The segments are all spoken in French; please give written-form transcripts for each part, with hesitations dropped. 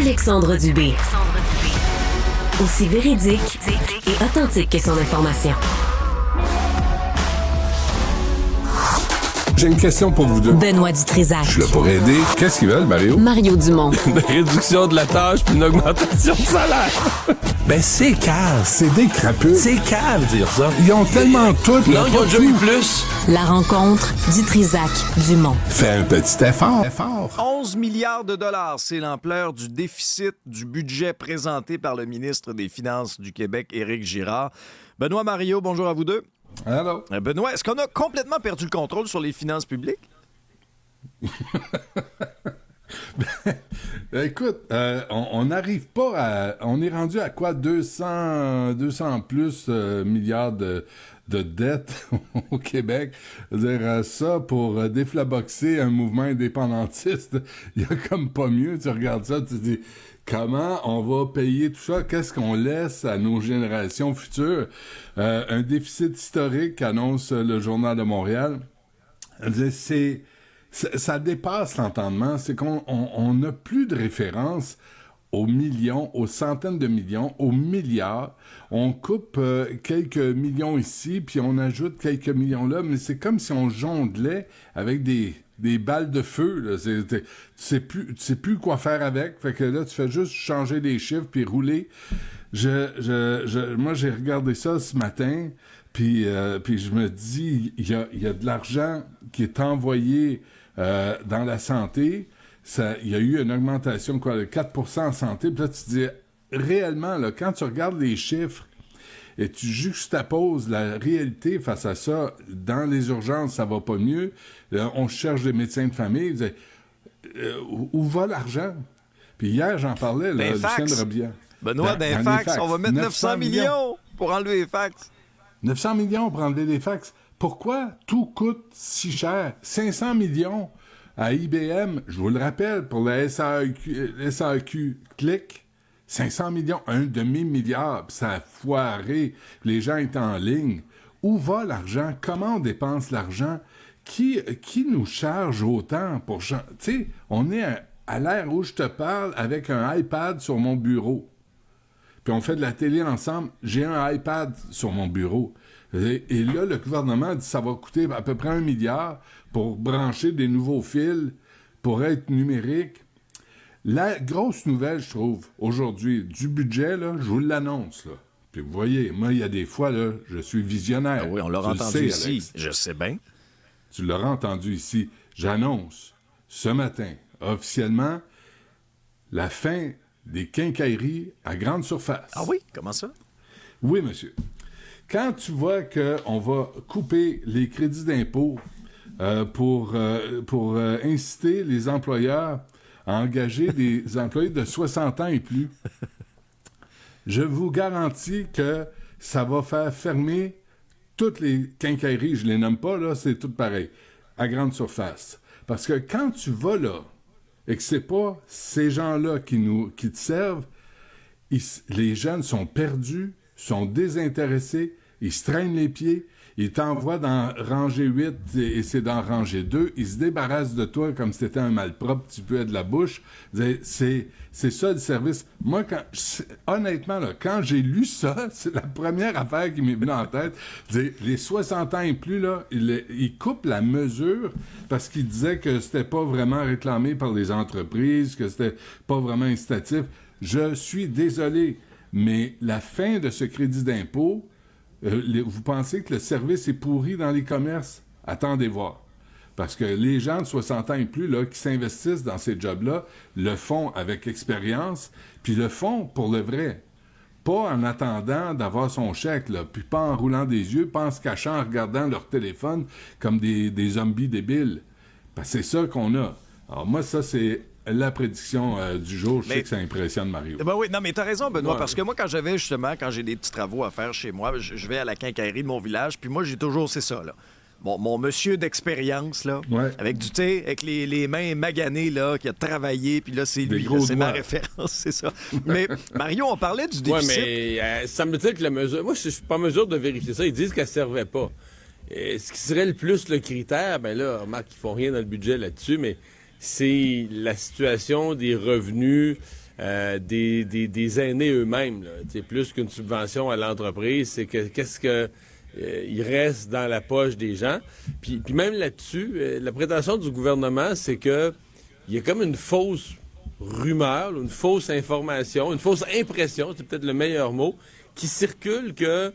Alexandre Dubé. Aussi véridique et authentique que son information. J'ai une question pour vous deux. Benoît Dutrisac. Je suis là pour aider. Qu'est-ce qu'ils veulent, Mario? Mario Dumont. Une réduction de la tâche puis une augmentation de salaire. Ben, c'est cave. C'est des crapules. C'est cave dire ça. Ils ont tellement tout. Non, ils ont déjà eu plus. La rencontre Dutrisac-Dumont. Fais un petit effort. 11 milliards de dollars, c'est l'ampleur du déficit du budget présenté par le ministre des Finances du Québec, Éric Girard. Benoît, Mario, bonjour à vous deux. Allô? Benoît, est-ce qu'on a complètement perdu le contrôle sur les finances publiques? Écoute, on n'arrive pas à... On est rendu à quoi? 200 plus milliards de dettes au Québec. Dire ça pour déflaboxer un mouvement indépendantiste, il y a comme pas mieux. Tu regardes ça, tu te dis... Comment on va payer tout ça? Qu'est-ce qu'on laisse à nos générations futures? Un déficit historique qu'annonce le Journal de Montréal. Ça dépasse l'entendement. C'est qu'on n'a plus de référence aux millions, aux centaines de millions, aux milliards. On coupe quelques millions ici, puis on ajoute quelques millions là, mais c'est comme si on jonglait avec des balles de feu. Là. Tu sais plus quoi faire avec. Fait que là, tu fais juste changer les chiffres puis rouler. Moi, j'ai regardé ça ce matin, puis je me dis, il y a de l'argent qui est envoyé dans la santé. Il y a eu une augmentation de 4% en santé. Puis là, tu te dis, réellement, là, quand tu regardes les chiffres, et tu juxtaposes la réalité face à ça. Dans les urgences, ça va pas mieux. On cherche des médecins de famille. Où va l'argent? Puis hier, j'en parlais, là, Lucien Robillard. Benoît, dans les fax, on va mettre 900 millions pour enlever les fax. 900 millions pour enlever les fax. Pourquoi tout coûte si cher? 500 millions à IBM, je vous le rappelle, pour la SAQ Click. 500 millions, un demi-milliard, puis ça a foiré, les gens étaient en ligne. Où va l'argent? Comment on dépense l'argent? Qui nous charge autant pour... Tu sais, on est à l'ère où je te parle avec un iPad sur mon bureau. Puis on fait de la télé ensemble, j'ai un iPad sur mon bureau. Et là, le gouvernement dit que ça va coûter à peu près 1 milliard pour brancher des nouveaux fils, pour être numérique. La grosse nouvelle, je trouve, aujourd'hui, du budget, là, je vous l'annonce, là. Puis vous voyez, moi, il y a des fois, là, je suis visionnaire. Ah oui, on l'a entendu ici. Alex. Je sais bien. Tu l'auras entendu ici. J'annonce, ce matin, officiellement, la fin des quincailleries à grande surface. Ah oui? Comment ça? Oui, monsieur. Quand tu vois qu'on va couper les crédits d'impôt pour inciter les employeurs à engager des employés de 60 ans et plus, je vous garantis que ça va faire fermer toutes les quincailleries. Je les nomme pas, là, c'est tout pareil, à grande surface. Parce que quand tu vas là, et que c'est pas ces gens-là qui te servent, les jeunes sont perdus, sont désintéressés, ils se traînent les pieds, ils t'envoient dans rangée 8 et c'est dans rangée 2, ils se débarrassent de toi comme si t'étais un malpropre, tu puais de la bouche. C'est ça le service. Moi, honnêtement, là, quand j'ai lu ça, c'est la première affaire qui m'est venue en tête. Les 60 ans et plus, là, ils coupent la mesure parce qu'ils disaient que c'était pas vraiment réclamé par les entreprises, que c'était pas vraiment incitatif. Je suis désolé, mais la fin de ce crédit d'impôt, vous pensez que le service est pourri dans les commerces? Attendez voir. Parce que les gens de 60 ans et plus là, qui s'investissent dans ces jobs-là le font avec expérience, puis le font pour le vrai. Pas en attendant d'avoir son chèque, là, puis pas en roulant des yeux, pas en se cachant, en regardant leur téléphone comme des zombies débiles. Parce que c'est ça qu'on a. Alors moi, ça, c'est la prédiction du jour. Je sais que ça impressionne Mario. Ben oui, non, mais t'as raison, Benoît, parce que moi, quand j'ai des petits travaux à faire chez moi, je vais à la quincaillerie de mon village, puis moi, j'ai toujours, c'est ça, là. Mon monsieur d'expérience, là, avec du thé, avec les mains maganées, là, qui a travaillé, puis là, c'est lui, là, c'est ma référence, c'est ça. Mais, Mario, on parlait du déficit. Oui, mais ça me dit que la mesure... Moi, je suis pas en mesure de vérifier ça. Ils disent qu'elle servait pas. Ce qui serait le plus le critère, ben là, remarque qu'ils font rien dans le budget là-dessus, mais c'est la situation des revenus des aînés eux-mêmes. Plus qu'une subvention à l'entreprise, c'est que qu'est-ce que il reste dans la poche des gens. Puis même là-dessus, la prétention du gouvernement, c'est que il y a comme une fausse rumeur, une fausse information, une fausse impression, c'est peut-être le meilleur mot, qui circule que,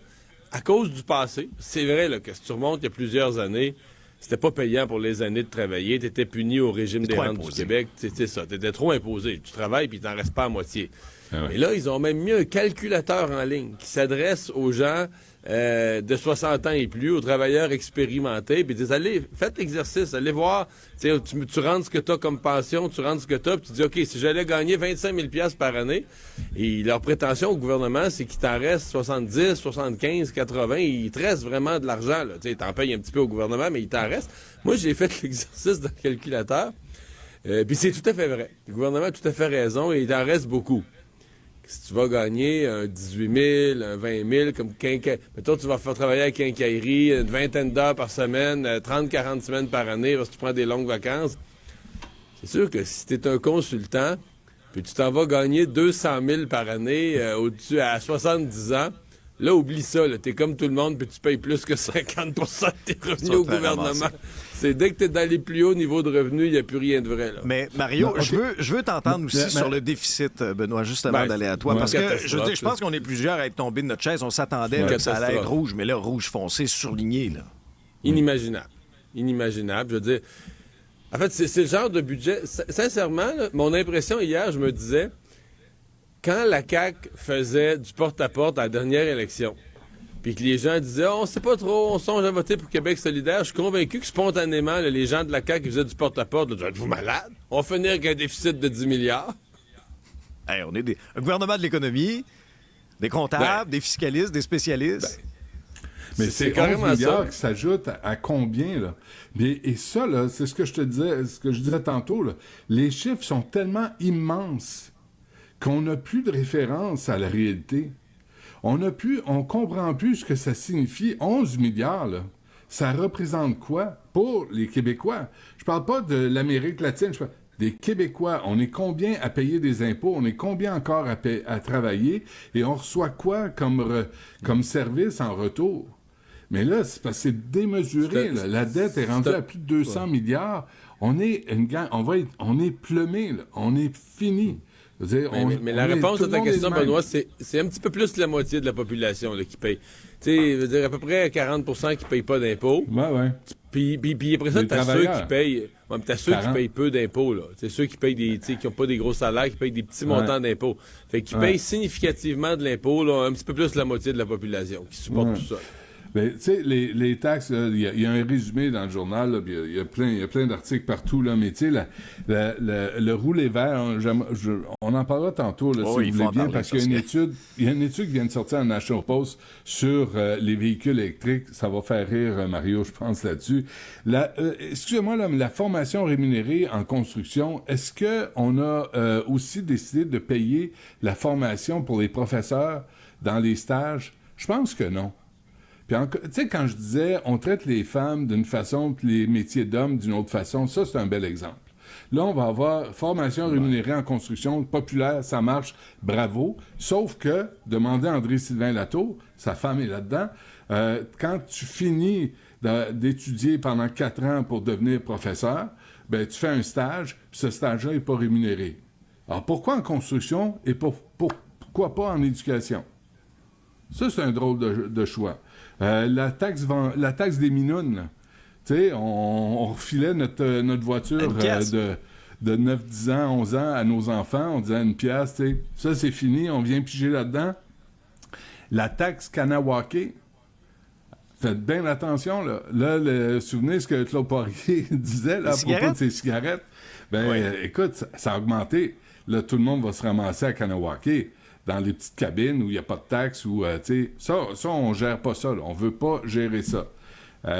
à cause du passé, c'est vrai là, que si tu remontes il y a plusieurs années, c'était pas payant pour les années de travailler, t'étais puni au régime des rentes du Québec, c'est ça, t'étais trop imposé. Tu travailles puis il t'en reste pas à moitié. Ah ouais. Et là, ils ont même mis un calculateur en ligne qui s'adresse aux gens de 60 ans et plus, aux travailleurs expérimentés, puis ils disent, allez, faites l'exercice, allez voir, tu rentres ce que tu as comme pension, tu rentres ce que tu as, puis tu dis, OK, si j'allais gagner 25 000 $ par année, et leur prétention au gouvernement, c'est qu'il t'en reste 70, 75, 80, il te reste vraiment de l'argent, là. Tu sais, t'en payes un petit peu au gouvernement, mais il t'en reste. Moi, j'ai fait l'exercice dans le calculateur, puis c'est tout à fait vrai. Le gouvernement a tout à fait raison, et il t'en reste beaucoup. Si tu vas gagner un 18 000, un 20 000, comme mettons, tu vas faire travailler à la quincaillerie une vingtaine d'heures par semaine, 30-40 semaines par année, parce que tu prends des longues vacances. C'est sûr que si tu es un consultant, puis tu t'en vas gagner 200 000 par année au-dessus à 70 ans, là, oublie ça. Tu es comme tout le monde, puis tu payes plus que 50 % de tes revenus au gouvernement. C'est dès que tu es dans les plus hauts niveaux de revenus, il n'y a plus rien de vrai. Là. Mais Mario, non, okay. je veux t'entendre aussi sur le déficit, Benoît, juste avant d'aller à toi. Parce que je pense qu'on est plusieurs à être tombés de notre chaise. On s'attendait que ça allait être rouge, mais là, rouge foncé, surligné. Là. Inimaginable. Inimaginable. Je veux dire, en fait, c'est le genre de budget. Sincèrement, là, mon impression hier, je me disais, quand la CAQ faisait du porte-à-porte à la dernière élection, puis que les gens disaient « on sait pas trop, on songe à voter pour Québec solidaire », je suis convaincu que spontanément, là, les gens de la CAQ qui faisaient du porte-à-porte, « êtes-vous malade? On va finir avec un déficit de 10 milliards. » Hey, on est un gouvernement de l'économie, des comptables, des fiscalistes, des spécialistes. Mais c'est 11 milliards qui s'ajoutent à combien, là? Et ça, là, c'est ce que je te disais, ce que je disais tantôt, là. Les chiffres sont tellement immenses qu'on n'a plus de référence à la réalité. On comprend plus ce que ça signifie. 11 milliards, là, ça représente quoi pour les Québécois? Je parle pas de l'Amérique latine, je parle des Québécois. On est combien à payer des impôts? On est combien encore à travailler? Et on reçoit quoi comme service en retour? Mais là, c'est parce que c'est démesuré. Là. La dette est rendue à plus de 200 milliards. On est plumé, là. On est fini. Dire, mais la réponse à ta question, Benoît, c'est un petit peu plus que la moitié de la population là, qui paye. Tu sais, à peu près 40 % qui ne payent pas d'impôts. Ouais. Puis après ça, t'as ceux qui payent. Ouais, mais t'as ceux qui payent peu d'impôts, là. C'est ceux qui payent qui n'ont pas des gros salaires, qui payent des petits montants d'impôts. Fait qu'ils payent significativement de l'impôt, là, un petit peu plus que la moitié de la population qui supporte tout ça. Ben, tu sais, les taxes, il y a un résumé dans le journal, il y a plein d'articles partout, là, mais tu sais, le rouler vert, on en parlera tantôt, là, si vous voulez bien, parce qu'il y a une étude qui vient de sortir en National Post sur les véhicules électriques. Ça va faire rire Mario, je pense, là-dessus. Excusez-moi, là, mais la formation rémunérée en construction, est-ce qu'on a aussi décidé de payer la formation pour les professeurs dans les stages? Je pense que non. Puis, tu sais, quand je disais, on traite les femmes d'une façon, puis les métiers d'hommes d'une autre façon, ça, c'est un bel exemple. Là, on va avoir formation rémunérée en construction populaire, ça marche, bravo. Sauf que, demandez à André-Sylvain Latour, sa femme est là-dedans, quand tu finis d'étudier pendant 4 ans pour devenir professeur, ben tu fais un stage, puis ce stage-là n'est pas rémunéré. Alors, pourquoi en construction et pourquoi pas en éducation? Ça, c'est un drôle de choix. La taxe des minounes, tu sais, on refilait notre voiture de 9, 10 ans, 11 ans à nos enfants, on disait 1 pièce, tu sais, ça c'est fini, on vient piger là-dedans. La taxe Kanawake, faites bien attention, là. Là, souvenez ce que Claude Poirier disait là, à propos de ses cigarettes. Écoute, ça a augmenté. Là, tout le monde va se ramasser à Kanawake. Dans les petites cabines où il n'y a pas de taxes, ou tu sais, ça, on gère pas ça, là. On veut pas gérer ça. En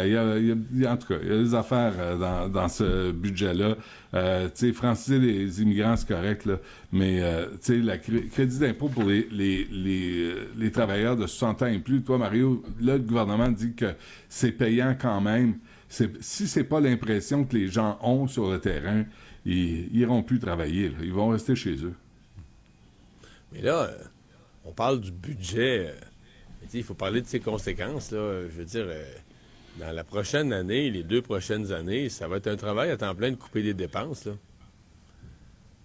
tout cas, il y a des affaires dans ce budget-là. Tu sais, franciser les immigrants, c'est correct, là, mais tu sais, le crédit d'impôt pour les travailleurs de 60 ans et plus, toi, Mario, là, le gouvernement dit que c'est payant quand même. Si c'est pas l'impression que les gens ont sur le terrain, ils iront plus travailler, là. Ils vont rester chez eux. Mais là, on parle du budget. Il faut parler de ses conséquences. Là. Je veux dire, dans la prochaine année, les 2 prochaines années, ça va être un travail à temps plein de couper les dépenses.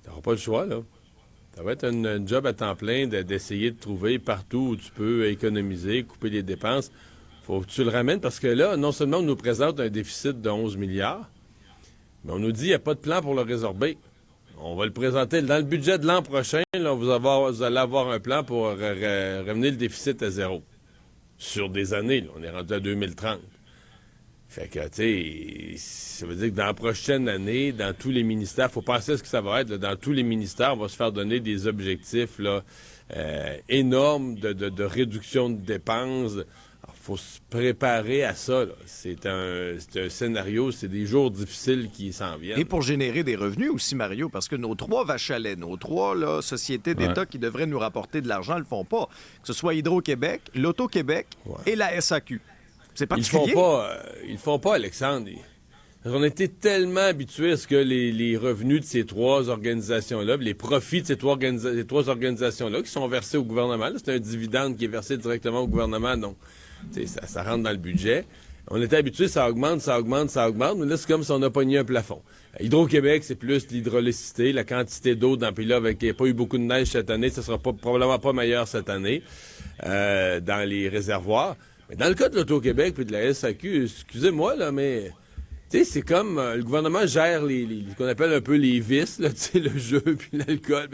Tu n'auras pas le choix, là. Ça va être un job à temps plein d'essayer de trouver partout où tu peux économiser, couper les dépenses. Faut que tu le ramènes parce que là, non seulement on nous présente un déficit de 11 milliards, mais on nous dit qu'il n'y a pas de plan pour le résorber. On va le présenter dans le budget de l'an prochain. Là, vous allez avoir un plan pour ramener le déficit à 0. Sur des années, là, on est rendu à 2030. Fait que, tu sais, ça veut dire que dans la prochaine année, dans tous les ministères, il faut penser à ce que ça va être. Là, dans tous les ministères, on va se faire donner des objectifs là, énormes de réduction de dépenses. Il faut se préparer à ça. Là. C'est un scénario, c'est des jours difficiles qui s'en viennent. Et pour générer des revenus aussi, Mario, parce que nos 3 vaches à lait, nos 3 là, sociétés d'État qui devraient nous rapporter de l'argent ne le font pas. Que ce soit Hydro-Québec, l'Auto-Québec et la SAQ. C'est particulier. Ils le font pas, Alexandre. On a été tellement habitués à ce que les revenus de ces 3 organisations-là, les profits de ces 3 organisations-là qui sont versés au gouvernement, là, c'est un dividende qui est versé directement au gouvernement, donc ça rentre dans le budget. On était habitués, ça augmente, mais là, c'est comme si on a pogné un plafond. Hydro-Québec, c'est plus l'hydraulicité, la quantité d'eau dans le pays, là, avec il n'y a pas eu beaucoup de neige cette année, ça sera probablement pas meilleur cette année dans les réservoirs. Mais dans le cas de l'Auto-Québec et de la SAQ, excusez-moi, là, mais c'est comme le gouvernement gère ce qu'on appelle un peu les vices, là, le jeu puis l'alcool.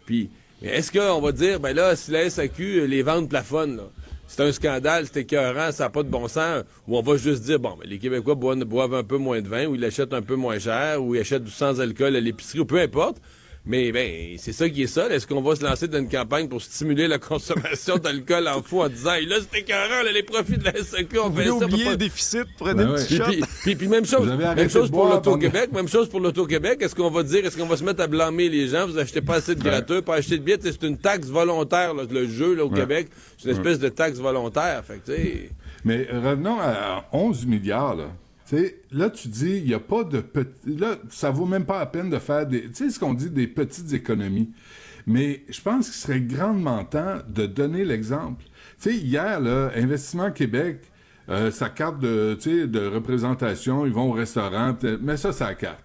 Puis, mais est-ce qu'on va dire, ben là, si la SAQ, les ventes plafonnent, là, c'est un scandale, c'est écœurant, ça n'a pas de bon sens, ou on va juste dire, bon, ben, les Québécois boivent un peu moins de vin, ou ils l'achètent un peu moins cher, ou ils achètent du sans-alcool à l'épicerie, ou peu importe. Mais ben, c'est ça qui est ça. Est-ce qu'on va se lancer dans une campagne pour stimuler la consommation d'alcool en fou en disant hey, là, c'est écœurant, là, les profits de la SAQ, on fait ça. Oublier le déficit, prenez une petite shot. Puis même chose pour l'Auto-Québec. Même chose pour l'Auto-Québec. Est-ce qu'on va se mettre à blâmer les gens? Vous achetez pas assez de gratteux, pas acheter de billets. C'est une taxe volontaire, là, le jeu là, au Québec. C'est une espèce de taxe volontaire. Fait que, mais revenons à 11 milliards, là. T'sais, là, tu dis, il n'y a pas de petits... Là, ça vaut même pas la peine de faire des... Tu sais ce qu'on dit, des petites économies. Mais je pense qu'il serait grandement temps de donner l'exemple. Tu sais, hier, là, Investissement Québec, sa carte de représentation, ils vont au restaurant, mais ça, c'est la carte.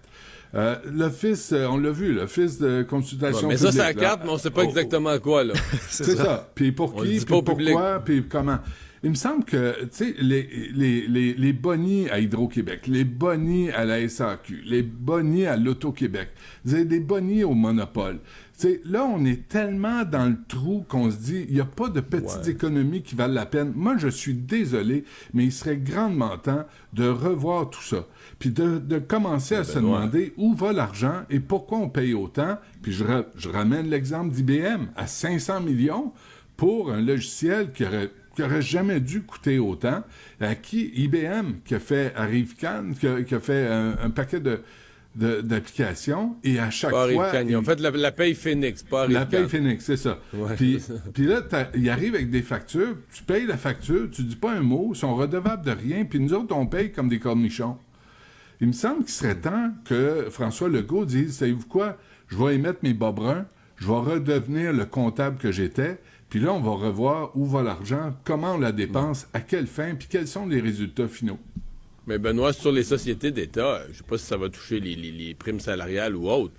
L'office, on l'a vu, l'office de consultation mais publique. Ça, c'est la carte, mais on sait pas exactement quoi, là. c'est ça. Puis pour qui, puis pourquoi, puis comment... Il me semble que, tu sais, les bonnies à Hydro-Québec, les bonnies à la SAQ, les bonnies à l'Auto-Québec, vous avez des bonnies au monopole. Tu sais, là, on est tellement dans le trou qu'on se dit, il n'y a pas de petites économies qui valent la peine. Moi, je suis désolé, mais il serait grandement temps de revoir tout ça. Puis de commencer à se demander où va l'argent et pourquoi on paye autant. Puis je ramène l'exemple d'IBM à 500 millions pour un logiciel qui aurait jamais dû coûter autant, à qui IBM, qui a fait Arrivecan, qui a fait un paquet d'applications, et à chaque fois... Ils ont fait la paye Phoenix, pas Arrivecan. La paye Phoenix, c'est ça. Ouais, puis là, il arrive avec des factures, tu payes la facture, tu dis pas un mot, ils sont redevables de rien, puis nous autres, on paye comme des cornichons. Il me semble qu'il serait temps que François Legault dise, savez-vous quoi, je vais émettre mes bas bruns, je vais redevenir le comptable que j'étais, puis là, on va revoir où va l'argent, comment on la dépense, à quelle fin, puis quels sont les résultats finaux. Mais Benoît, sur les sociétés d'État, je ne sais pas si ça va toucher les primes salariales ou autres,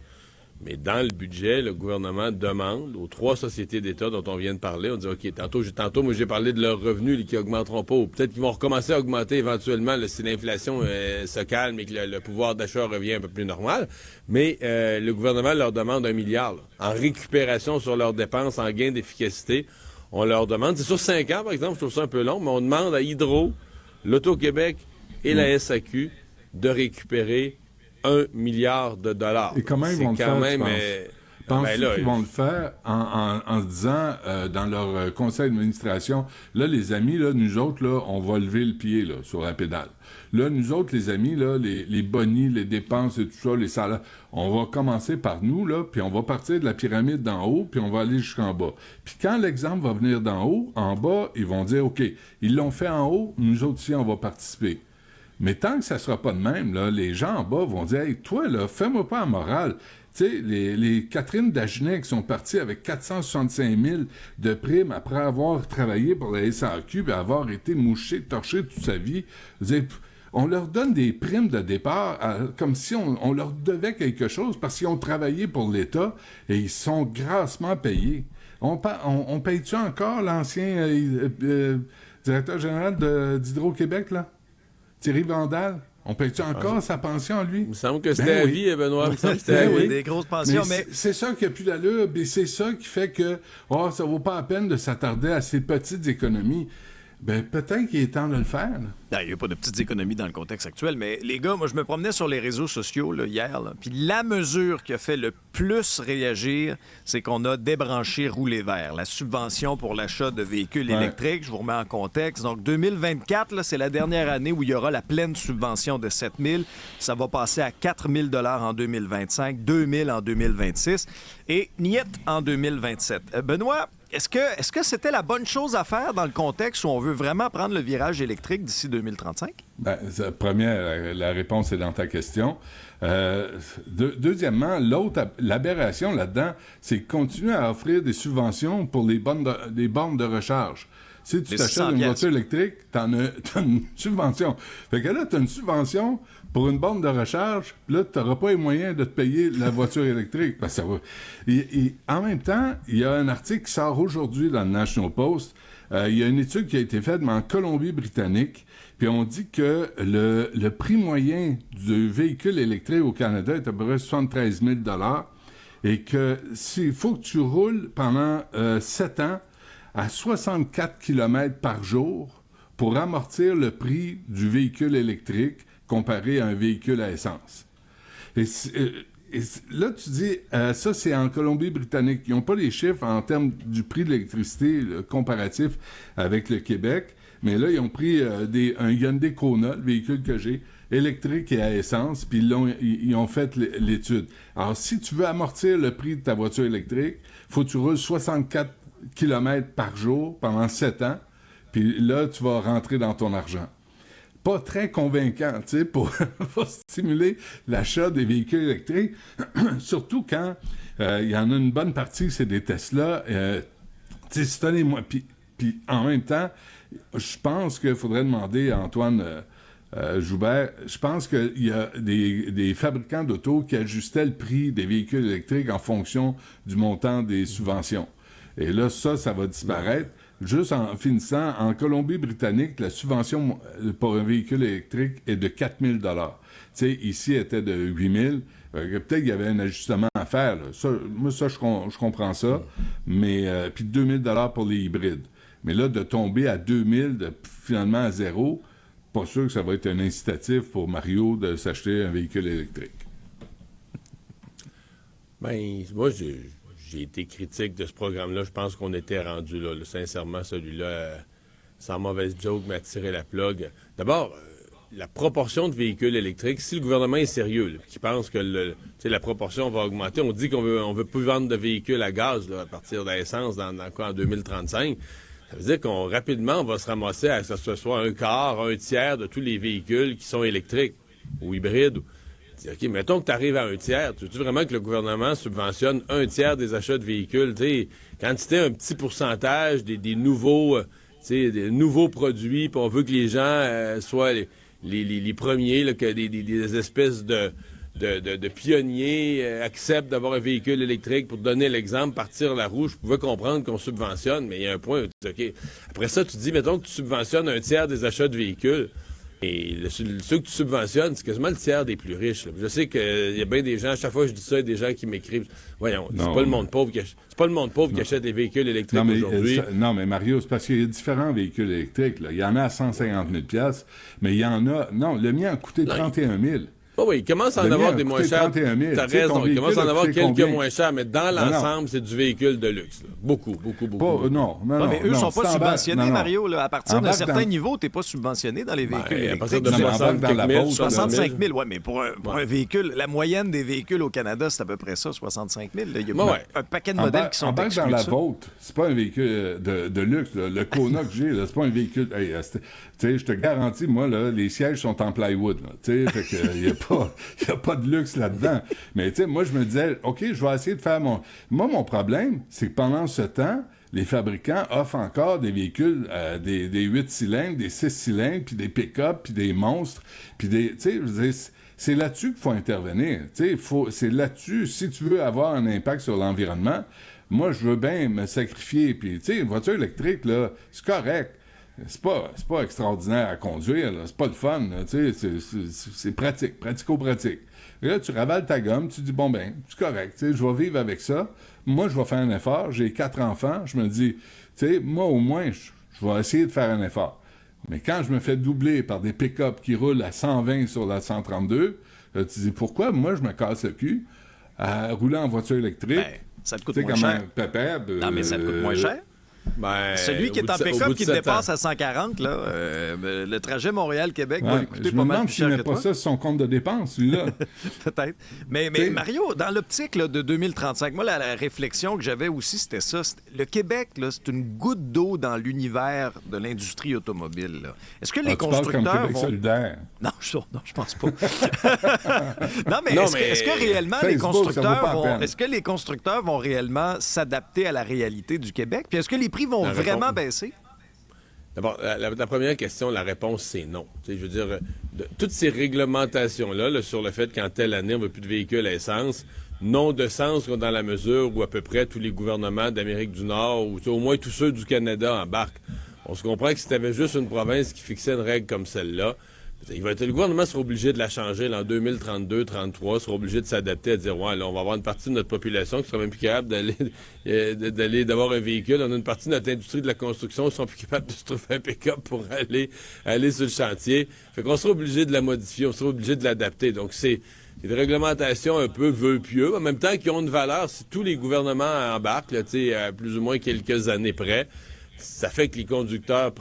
mais dans le budget, le gouvernement demande aux 3 sociétés d'État dont on vient de parler, on dit, OK, tantôt moi, j'ai parlé de leurs revenus qui n'augmenteront pas, ou peut-être qu'ils vont recommencer à augmenter éventuellement là, si l'inflation se calme et que le pouvoir d'achat revient un peu plus normal, mais le gouvernement leur demande 1 milliard là, en récupération sur leurs dépenses, en gain d'efficacité. On leur demande, c'est sur 5 ans, par exemple, je trouve ça un peu long, mais on demande à Hydro, l'Auto-Québec et la SAQ de récupérer 1 milliard de dollars. Et comment ils vont le faire, Penses-tu là, qu'ils vont le faire en se disant dans leur conseil d'administration, là, les amis, là, nous autres, là, on va lever le pied là, sur la pédale. Là, nous autres, les amis, là, les bonnies, les dépenses et tout ça, les salaires, on va commencer par nous, là, puis on va partir de la pyramide d'en haut, puis on va aller jusqu'en bas. Puis quand l'exemple va venir d'en haut, en bas, ils vont dire, OK, ils l'ont fait en haut, nous autres aussi, on va participer. Mais tant que ça sera pas de même, là, les gens en bas vont dire « Hey, toi, là, fais-moi pas la morale. Tu sais, les Catherine Dagenet qui sont parties avec 465 000 de primes après avoir travaillé pour la SAQ et avoir été mouchée, torchée toute sa vie. On leur donne des primes de départ comme si on leur devait quelque chose parce qu'ils ont travaillé pour l'État et ils sont grassement payés. On paye-tu encore l'ancien directeur général d'Hydro-Québec, là? Thierry Vandal? On paye-tu encore sa pension, lui? Il me semble que c'était à vie, Benoît. Il me semble que c'était à vie. Des grosses pensions, mais... C'est ça qui a plus d'allure, et c'est ça qui fait que ça vaut pas la peine de s'attarder à ces petites économies. Ben, peut-être qu'il est temps de le faire. Il n'y a pas de petites économies dans le contexte actuel, mais les gars, moi, je me promenais sur les réseaux sociaux là, hier, puis la mesure qui a fait le plus réagir, c'est qu'on a débranché Rouler vert, la subvention pour l'achat de véhicules électriques. Je vous remets en contexte. Donc, 2024, là, c'est la dernière année où il y aura la pleine subvention de 7 000. Ça va passer à 4 000 $ en 2025, 2 000 en 2026 et niet en 2027. Benoît, est-ce que c'était la bonne chose à faire dans le contexte où on veut vraiment prendre le virage électrique d'ici 2035? Ben, première, la réponse est dans ta question. Deuxièmement, l'aberration là-dedans, c'est continuer à offrir des subventions pour des bornes de recharge. Si tu t'achètes une voiture électrique, t'as une subvention. Fait que là, t'as une subvention pour une borne de recharge, puis là, t'auras pas les moyens de te payer la voiture électrique. Ben, ça va. Et en même temps, il y a un article qui sort aujourd'hui dans le National Post. Il y a une étude qui a été faite, mais en Colombie-Britannique, puis on dit que le prix moyen du véhicule électrique au Canada est à peu près 73 000 $ et que s'il faut que tu roules pendant 7 ans à 64 km par jour pour amortir le prix du véhicule électrique comparé à un véhicule à essence. Et là, tu dis, ça, c'est en Colombie-Britannique. Ils n'ont pas les chiffres en termes du prix de l'électricité comparatif avec le Québec, mais là, ils ont pris un Hyundai Kona, le véhicule que j'ai, électrique et à essence, puis ils ont fait l'étude. Alors, si tu veux amortir le prix de ta voiture électrique, il faut que tu roules 64 km par jour pendant 7 ans, puis là, tu vas rentrer dans ton argent. Pas très convaincant, tu sais, pour stimuler l'achat des véhicules électriques, surtout quand il y en a une bonne partie, c'est des Tesla. Tu sais, tenez-moi. Puis en même temps, je pense qu'il faudrait demander à Antoine Joubert, je pense qu'il y a des fabricants d'autos qui ajustaient le prix des véhicules électriques en fonction du montant des subventions. Et là, ça va disparaître. Juste en finissant, en Colombie-Britannique, la subvention pour un véhicule électrique est de 4 000 $. Tu sais, ici, elle était de 8 000. Peut-être qu'il y avait un ajustement à faire. Là. Ça, moi, je comprends ça. Mais puis 2 000 $ pour les hybrides. Mais là, de tomber à 2 000, finalement à zéro, pas sûr que ça va être un incitatif pour Mario de s'acheter un véhicule électrique. Ben, moi, j'ai été critique de ce programme-là. Je pense qu'on était rendu là. Sincèrement, celui-là, sans mauvaise joke, m'a tiré la plug. D'abord, la proportion de véhicules électriques, si le gouvernement est sérieux, qui pense que la proportion va augmenter, on dit qu'on veut plus vendre de véhicules à gaz là, à partir de l'essence en 2035. Ça veut dire qu'on rapidement va se ramasser à ce que ce soit un quart, un tiers de tous les véhicules qui sont électriques ou hybrides. OK, mettons que tu arrives à un tiers. Tu veux vraiment que le gouvernement subventionne un tiers des achats de véhicules? T'sais, quand tu un petit pourcentage des nouveaux produits, puis on veut que les gens soient les premiers, là, que des espèces de pionniers acceptent d'avoir un véhicule électrique pour donner l'exemple, partir la roue, je pouvais comprendre qu'on subventionne, mais il y a un point où OK. Après ça, tu dis, mettons que tu subventionnes un tiers des achats de véhicules. Et ceux que tu subventionnes, c'est quasiment le tiers des plus riches. Là. Je sais qu'il y a bien des gens, à chaque fois que je dis ça, il y a des gens qui m'écrivent. Voyons, c'est pas le monde pauvre qui achète des véhicules électriques aujourd'hui. Non, mais Mario, c'est parce qu'il y a différents véhicules électriques. Là. Il y en a à 150 000 $, mais il y en a... Non, le mien a coûté 31 000 $. Oh oui, il commence à en avoir des moins chers. T'as raison, il commence à en avoir quelques moins chers, mais dans l'ensemble, c'est du véhicule de luxe. Là. Beaucoup. Non. Mais eux ne sont pas subventionnés, Mario. Là. À partir d'un certain niveau, tu n'es pas subventionné dans les véhicules électriques. À partir de 65 000, oui, mais pour un véhicule, la moyenne des véhicules au Canada, c'est à peu près ça, 65 000. Il y a un paquet de modèles qui sont exclus. Dans la vôtre, c'est pas un véhicule de luxe. Là. Le Kona que j'ai, c'est pas un véhicule... Tu sais, je te garantis, moi, là, les sièges sont en plywood. Tu sais, fait que il y a pas... a pas de luxe là-dedans. Mais tu sais, moi, je me disais, OK, je vais essayer de faire mon... Moi, mon problème, c'est que pendant ce temps, les fabricants offrent encore des véhicules, des 8 cylindres, des 6 cylindres, puis des pick-up, puis des monstres, puis des... Tu sais, je veux dire, c'est là-dessus qu'il faut intervenir. Tu sais, c'est là-dessus, si tu veux avoir un impact sur l'environnement, moi, je veux bien me sacrifier. Puis, tu sais, une voiture électrique, là, c'est correct. C'est pas extraordinaire à conduire, là. C'est pas le fun, là. Tu sais, c'est pratique, pratico-pratique. Et là, tu ravales ta gomme, tu dis, bon, ben, c'est correct, tu sais, je vais vivre avec ça. Moi, je vais faire un effort. J'ai 4 enfants. Je me dis, tu sais, moi, au moins, je vais essayer de faire un effort. Mais quand je me fais doubler par des pick-up qui roulent à 120 sur la 132, là, tu dis, pourquoi moi, je me casse le cul à rouler en voiture électrique? Ben, ça te coûte moins cher. Non, mais ça te coûte moins cher. Ben, celui qui est en pick-up qui te dépasse à 140, là, le trajet Montréal-Québec va lui coûter pas mal plus cher que toi. Je me demande s'il met pas ça sur son compte de dépenses, celui-là. Peut-être. Mais Mario, dans l'optique là, de 2035, moi, la réflexion que j'avais aussi, c'était ça. Le Québec, là, c'est une goutte d'eau dans l'univers de l'industrie automobile. Là. Est-ce que les constructeurs tu parles comme Québec vont... solidaire. Non, je pense pas. Non, mais est-ce que réellement les constructeurs vont réellement s'adapter à la réalité du Québec? Puis est-ce que les prix vont vraiment baisser? D'abord, la première question, la réponse, c'est non. Je veux dire, toutes ces réglementations-là là, sur le fait qu'en telle année, on ne veut plus de véhicules à essence, n'ont de sens que dans la mesure où à peu près tous les gouvernements d'Amérique du Nord, ou au moins tous ceux du Canada embarquent. On se comprend que si tu avais juste une province qui fixait une règle comme celle-là, le gouvernement sera obligé de la changer là, en 2032-33, sera obligé de s'adapter à dire ouais, là, on va avoir une partie de notre population qui sera même plus capable d'avoir un véhicule. On a une partie de notre industrie de la construction qui sont plus capables de se trouver un pick-up pour aller sur le chantier. Fait qu'on sera obligé de la modifier, on sera obligé de l'adapter. Donc c'est des réglementations un peu vœux pieux, en même temps qui ont une valeur si tous les gouvernements embarquent, là, à plus ou moins quelques années près. Ça fait que les constructeurs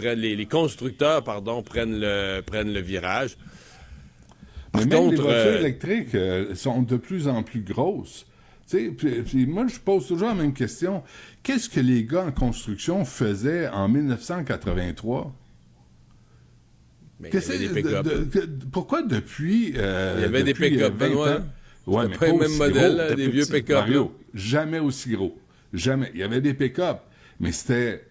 prennent le virage. Mais même les voitures électriques sont de plus en plus grosses. Puis moi, je pose toujours la même question. Qu'est-ce que les gars en construction faisaient en 1983? Pourquoi depuis... il y avait des pick-up, Benoît. Ouais, mais pas le même modèle, des vieux pick-up. Mario, jamais aussi gros. Jamais. Il y avait des pick-up, mais c'était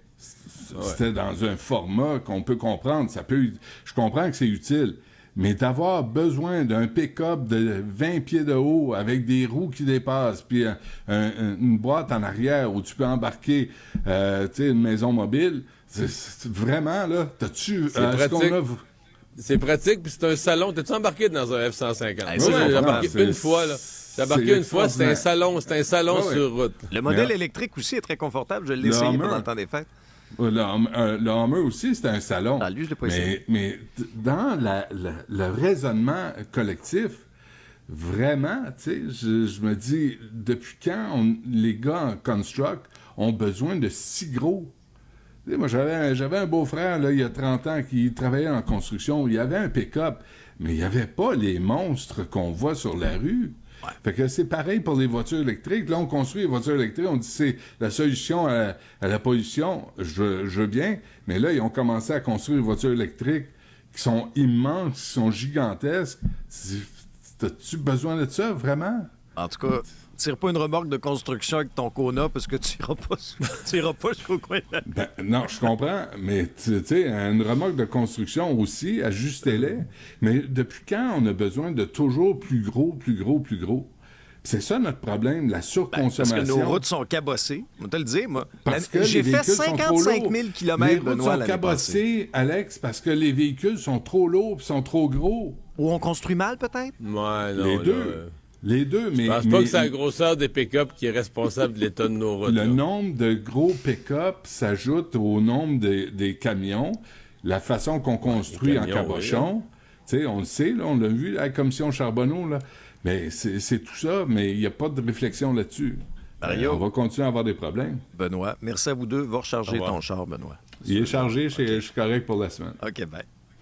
dans un format qu'on peut comprendre. Je comprends que c'est utile, mais d'avoir besoin d'un pick-up de 20 pieds de haut avec des roues qui dépassent, puis une boîte en arrière où tu peux embarquer une maison mobile, c'est vraiment, là, t'as-tu... C'est pratique. C'est pratique, puis c'est un salon. T'as-tu embarqué dans un F-150? J'ai embarqué une fois, là. J'ai embarqué une fois, c'était un salon sur route. Le modèle électrique aussi est très confortable. Je l'ai essayé pendant le temps des fêtes. Le Hummer aussi, c'était un salon. Ah, lui, je l'ai pas essayé. Mais dans le raisonnement collectif, vraiment, tu sais, je me dis, depuis quand les gars en construct ont besoin de si gros? Tu sais, moi, j'avais un beau-frère, là, il y a 30 ans, qui travaillait en construction. Il y avait un pick-up, mais il n'y avait pas les monstres qu'on voit sur la rue. Ouais. Fait que c'est pareil pour les voitures électriques. Là, on construit les voitures électriques, on dit que c'est la solution à la pollution. Je veux bien, mais là, ils ont commencé à construire des voitures électriques qui sont immenses, qui sont gigantesques. As-tu besoin de ça, vraiment? En tout cas, tire pas une remorque de construction avec ton Kona parce que tu iras pas jusqu'au coin. Non, je comprends, mais tu sais, une remorque de construction aussi, ajustez-les. Mais depuis quand on a besoin de toujours plus gros? C'est ça notre problème, la surconsommation. Parce que nos routes sont cabossées. On va te le dire, moi. J'ai fait 55 000 km, Benoît, l'année passée. Les routes sont cabossées, Alex, parce que les véhicules sont trop lourds et sont trop gros. Ou on construit mal, peut-être? Ouais, non, Les deux, mais... Je pense pas que c'est la grosseur des pick-up qui est responsable de l'état de nos routes. Le nombre de gros pick-up s'ajoute au nombre des camions, la façon qu'on construit en cabochon. Oui. On le sait, là, on l'a vu à la commission Charbonneau, là. Mais c'est tout ça, mais il n'y a pas de réflexion là-dessus. On va continuer à avoir des problèmes. Benoît, merci à vous deux. Va recharger ton char, Benoît. Il est chargé, je suis correct pour la semaine. OK, bye.